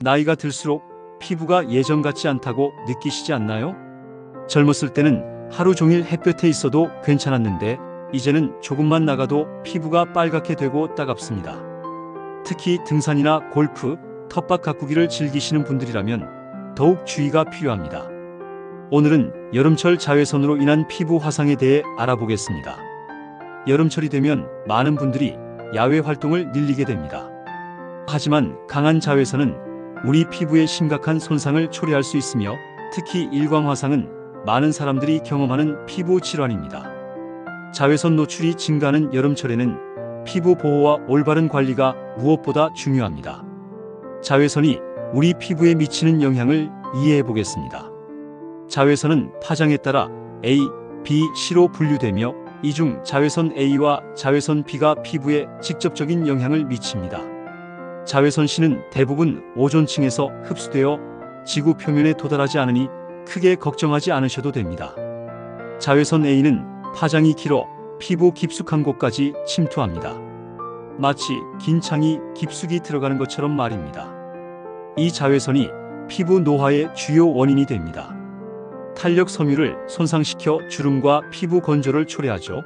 나이가 들수록 피부가 예전 같지 않다고 느끼시지 않나요? 젊었을 때는 하루 종일 햇볕에 있어도 괜찮았는데 이제는 조금만 나가도 피부가 빨갛게 되고 따갑습니다. 특히 등산이나 골프, 텃밭 가꾸기를 즐기시는 분들이라면 더욱 주의가 필요합니다. 오늘은 여름철 자외선으로 인한 피부 화상에 대해 알아보겠습니다. 여름철이 되면 많은 분들이 야외 활동을 늘리게 됩니다. 하지만 강한 자외선은 우리 피부에 심각한 손상을 초래할 수 있으며 특히 일광화상은 많은 사람들이 경험하는 피부 질환입니다. 자외선 노출이 증가하는 여름철에는 피부 보호와 올바른 관리가 무엇보다 중요합니다. 자외선이 우리 피부에 미치는 영향을 이해해 보겠습니다. 자외선은 파장에 따라 A, B, C로 분류되며 이 중 자외선 A와 자외선 B가 피부에 직접적인 영향을 미칩니다. 자외선 C는 대부분 오존층에서 흡수되어 지구 표면에 도달하지 않으니 크게 걱정하지 않으셔도 됩니다. 자외선 A는 파장이 길어 피부 깊숙한 곳까지 침투합니다. 마치 긴 창이 깊숙이 들어가는 것처럼 말입니다. 이 자외선이 피부 노화의 주요 원인이 됩니다. 탄력 섬유를 손상시켜 주름과 피부 건조를 초래하죠.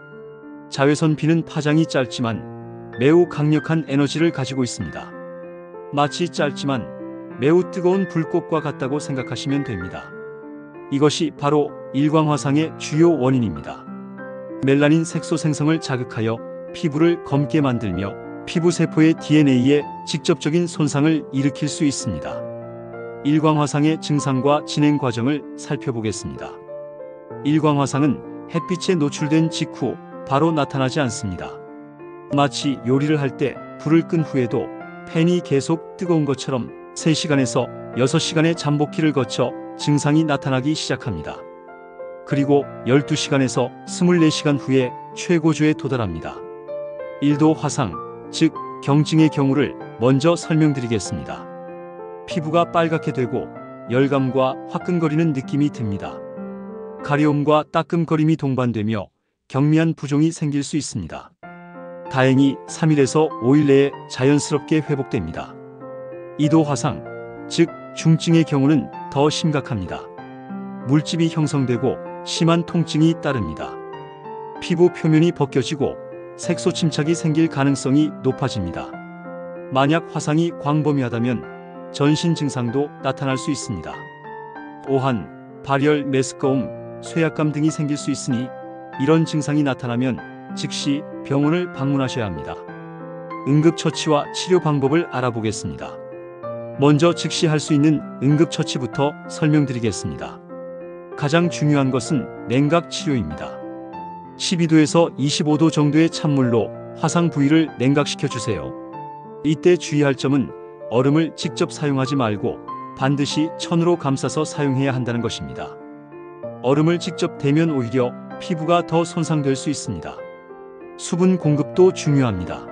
자외선 B는 파장이 짧지만 매우 강력한 에너지를 가지고 있습니다. 마치 짧지만 매우 뜨거운 불꽃과 같다고 생각하시면 됩니다. 이것이 바로 일광화상의 주요 원인입니다. 멜라닌 색소 생성을 자극하여 피부를 검게 만들며 피부세포의 DNA에 직접적인 손상을 일으킬 수 있습니다. 일광화상의 증상과 진행 과정을 살펴보겠습니다. 일광화상은 햇빛에 노출된 직후 바로 나타나지 않습니다. 마치 요리를 할 때 불을 끈 후에도 팬이 계속 뜨거운 것처럼 3시간에서 6시간의 잠복기를 거쳐 증상이 나타나기 시작합니다. 그리고 12시간에서 24시간 후에 최고조에 도달합니다. 1도 화상, 즉 경증의 경우를 먼저 설명드리겠습니다. 피부가 빨갛게 되고 열감과 화끈거리는 느낌이 듭니다. 가려움과 따끔거림이 동반되며 경미한 부종이 생길 수 있습니다. 다행히 3일에서 5일 내에 자연스럽게 회복됩니다. 2도 화상, 즉 중증의 경우는 더 심각합니다. 물집이 형성되고 심한 통증이 따릅니다. 피부 표면이 벗겨지고 색소 침착이 생길 가능성이 높아집니다. 만약 화상이 광범위하다면 전신 증상도 나타날 수 있습니다. 오한, 발열, 메스꺼움, 쇠약감 등이 생길 수 있으니 이런 증상이 나타나면 즉시 병원을 방문하셔야 합니다. 응급처치와 치료 방법을 알아보겠습니다. 먼저 즉시 할 수 있는 응급처치부터 설명드리겠습니다. 가장 중요한 것은 냉각 치료입니다. 12도에서 25도 정도의 찬물로 화상 부위를 냉각시켜 주세요. 이때 주의할 점은 얼음을 직접 사용하지 말고 반드시 천으로 감싸서 사용해야 한다는 것입니다. 얼음을 직접 대면 오히려 피부가 더 손상될 수 있습니다. 수분 공급도 중요합니다.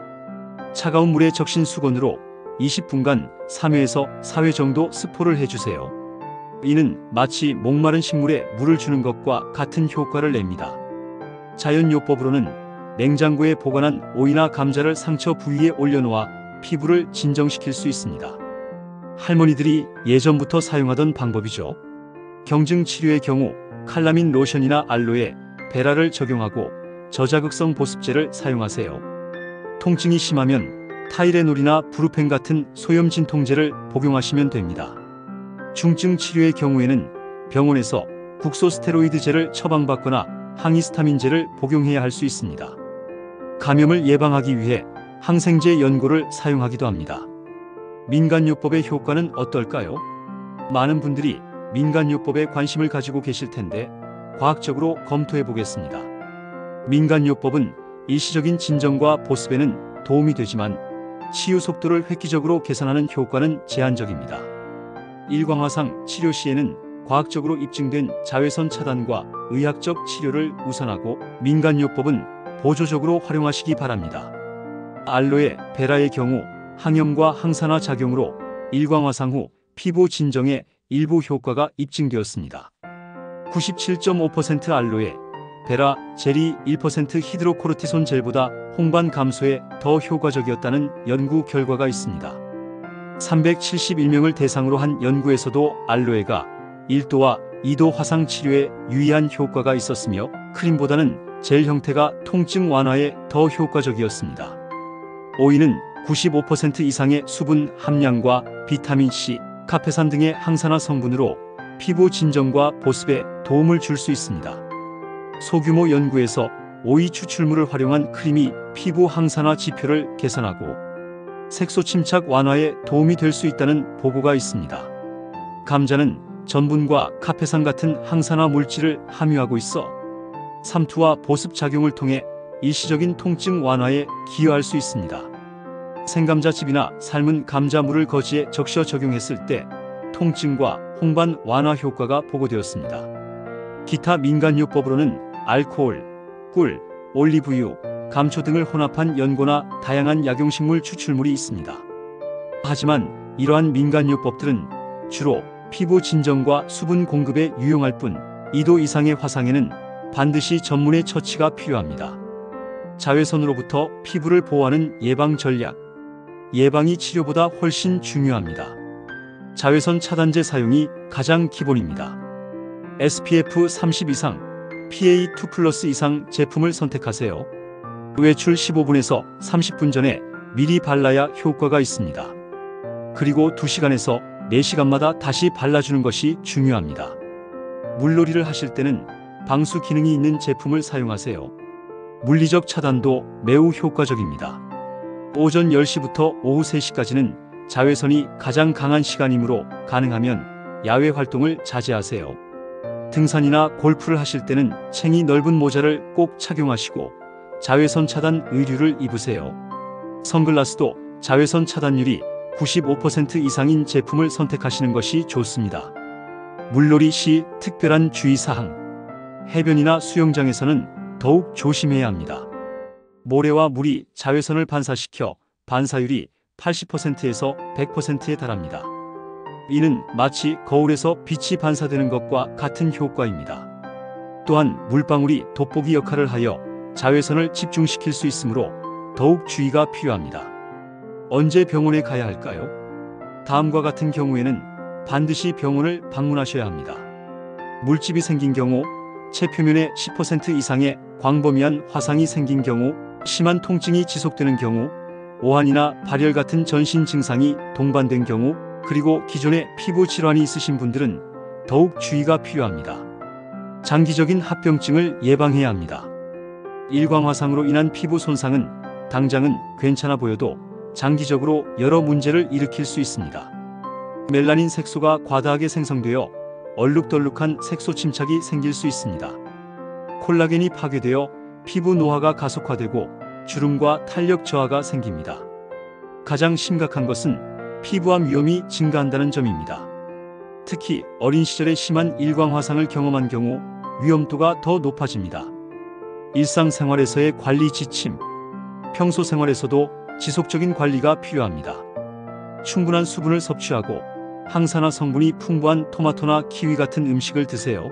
차가운 물에 적신 수건으로 20분간 3회에서 4회 정도 스포를 해주세요. 이는 마치 목마른 식물에 물을 주는 것과 같은 효과를 냅니다. 자연요법으로는 냉장고에 보관한 오이나 감자를 상처 부위에 올려놓아 피부를 진정시킬 수 있습니다. 할머니들이 예전부터 사용하던 방법이죠. 경증 치료의 경우 칼라민 로션이나 알로에, 베라를 적용하고 저자극성 보습제를 사용하세요. 통증이 심하면 타이레놀이나 브루펜 같은 소염 진통제를 복용하시면 됩니다. 중증 치료의 경우에는 병원에서 국소스테로이드제를 처방받거나 항히스타민제를 복용해야 할 수 있습니다. 감염을 예방하기 위해 항생제 연고를 사용하기도 합니다. 민간요법의 효과는 어떨까요? 많은 분들이 민간요법에 관심을 가지고 계실 텐데 과학적으로 검토해 보겠습니다. 민간요법은 일시적인 진정과 보습에는 도움이 되지만 치유 속도를 획기적으로 개선하는 효과는 제한적입니다. 일광화상 치료 시에는 과학적으로 입증된 자외선 차단과 의학적 치료를 우선하고 민간요법은 보조적으로 활용하시기 바랍니다. 알로에, 베라의 경우 항염과 항산화 작용으로 일광화상 후 피부 진정에 일부 효과가 입증되었습니다. 97.5% 알로에, 베라, 젤이 1% 히드로코르티손 젤보다 홍반 감소에 더 효과적이었다는 연구 결과가 있습니다. 371명을 대상으로 한 연구에서도 알로에가 1도와 2도 화상 치료에 유의한 효과가 있었으며 크림보다는 젤 형태가 통증 완화에 더 효과적이었습니다. 오이는 95% 이상의 수분 함량과 비타민C, 카페산 등의 항산화 성분으로 피부 진정과 보습에 도움을 줄 수 있습니다. 소규모 연구에서 오이 추출물을 활용한 크림이 피부 항산화 지표를 개선하고 색소 침착 완화에 도움이 될 수 있다는 보고가 있습니다. 감자는 전분과 카페산 같은 항산화 물질을 함유하고 있어 삼투와 보습 작용을 통해 일시적인 통증 완화에 기여할 수 있습니다. 생감자칩이나 삶은 감자물을 거즈에 적셔 적용했을 때 통증과 홍반 완화 효과가 보고되었습니다. 기타 민간요법으로는 알코올, 꿀, 올리브유, 감초 등을 혼합한 연고나 다양한 약용식물 추출물이 있습니다. 하지만 이러한 민간요법들은 주로 피부 진정과 수분 공급에 유용할 뿐 2도 이상의 화상에는 반드시 전문의 처치가 필요합니다. 자외선으로부터 피부를 보호하는 예방 전략. 예방이 치료보다 훨씬 중요합니다. 자외선 차단제 사용이 가장 기본입니다. SPF 30 이상, PA2+ 이상 제품을 선택하세요. 외출 15분에서 30분 전에 미리 발라야 효과가 있습니다. 그리고 2시간에서 4시간마다 다시 발라주는 것이 중요합니다. 물놀이를 하실 때는 방수 기능이 있는 제품을 사용하세요. 물리적 차단도 매우 효과적입니다. 오전 10시부터 오후 3시까지는 자외선이 가장 강한 시간이므로 가능하면 야외 활동을 자제하세요. 등산이나 골프를 하실 때는 챙이 넓은 모자를 꼭 착용하시고 자외선 차단 의류를 입으세요. 선글라스도 자외선 차단율이 95% 이상인 제품을 선택하시는 것이 좋습니다. 물놀이 시 특별한 주의사항. 해변이나 수영장에서는 더욱 조심해야 합니다. 모래와 물이 자외선을 반사시켜 반사율이 80%에서 100%에 달합니다. 이는 마치 거울에서 빛이 반사되는 것과 같은 효과입니다. 또한 물방울이 돋보기 역할을 하여 자외선을 집중시킬 수 있으므로 더욱 주의가 필요합니다. 언제 병원에 가야 할까요? 다음과 같은 경우에는 반드시 병원을 방문하셔야 합니다. 물집이 생긴 경우, 체표면에 10% 이상의 광범위한 화상이 생긴 경우, 심한 통증이 지속되는 경우, 오한이나 발열 같은 전신 증상이 동반된 경우, 그리고 기존에 피부 질환이 있으신 분들은 더욱 주의가 필요합니다. 장기적인 합병증을 예방해야 합니다. 일광화상으로 인한 피부 손상은 당장은 괜찮아 보여도 장기적으로 여러 문제를 일으킬 수 있습니다. 멜라닌 색소가 과다하게 생성되어 얼룩덜룩한 색소 침착이 생길 수 있습니다. 콜라겐이 파괴되어 피부 노화가 가속화되고 주름과 탄력 저하가 생깁니다. 가장 심각한 것은 피부암 위험이 증가한다는 점입니다. 특히 어린 시절에 심한 일광화상을 경험한 경우 위험도가 더 높아집니다. 일상생활에서의 관리 지침. 평소 생활에서도 지속적인 관리가 필요합니다. 충분한 수분을 섭취하고 항산화 성분이 풍부한 토마토나 키위 같은 음식을 드세요.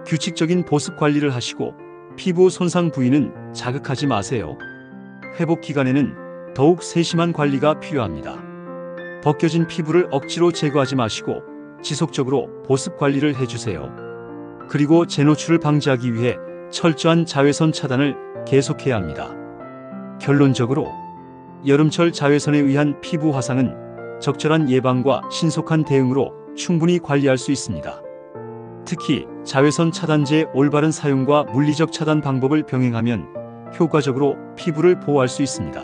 규칙적인 보습 관리를 하시고 피부 손상 부위는 자극하지 마세요. 회복 기간에는 더욱 세심한 관리가 필요합니다. 벗겨진 피부를 억지로 제거하지 마시고 지속적으로 보습 관리를 해주세요. 그리고 재노출을 방지하기 위해 철저한 자외선 차단을 계속해야 합니다. 결론적으로 여름철 자외선에 의한 피부 화상은 적절한 예방과 신속한 대응으로 충분히 관리할 수 있습니다. 특히 자외선 차단제의 올바른 사용과 물리적 차단 방법을 병행하면 효과적으로 피부를 보호할 수 있습니다.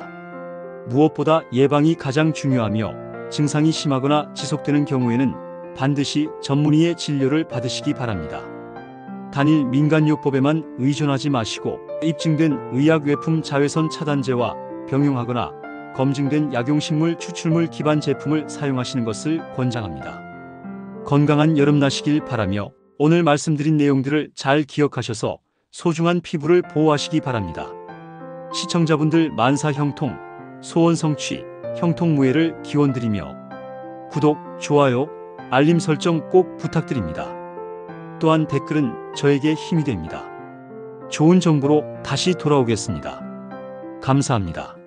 무엇보다 예방이 가장 중요하며 증상이 심하거나 지속되는 경우에는 반드시 전문의의 진료를 받으시기 바랍니다. 단일 민간요법에만 의존하지 마시고 입증된 의약외품 자외선 차단제와 병용하거나 검증된 약용식물 추출물 기반 제품을 사용하시는 것을 권장합니다. 건강한 여름 나시길 바라며 오늘 말씀드린 내용들을 잘 기억하셔서 소중한 피부를 보호하시기 바랍니다. 시청자분들 만사 형통, 소원 성취, 형통무예를 기원드리며 구독, 좋아요, 알림 설정 꼭 부탁드립니다. 또한 댓글은 저에게 힘이 됩니다. 좋은 정보로 다시 돌아오겠습니다. 감사합니다.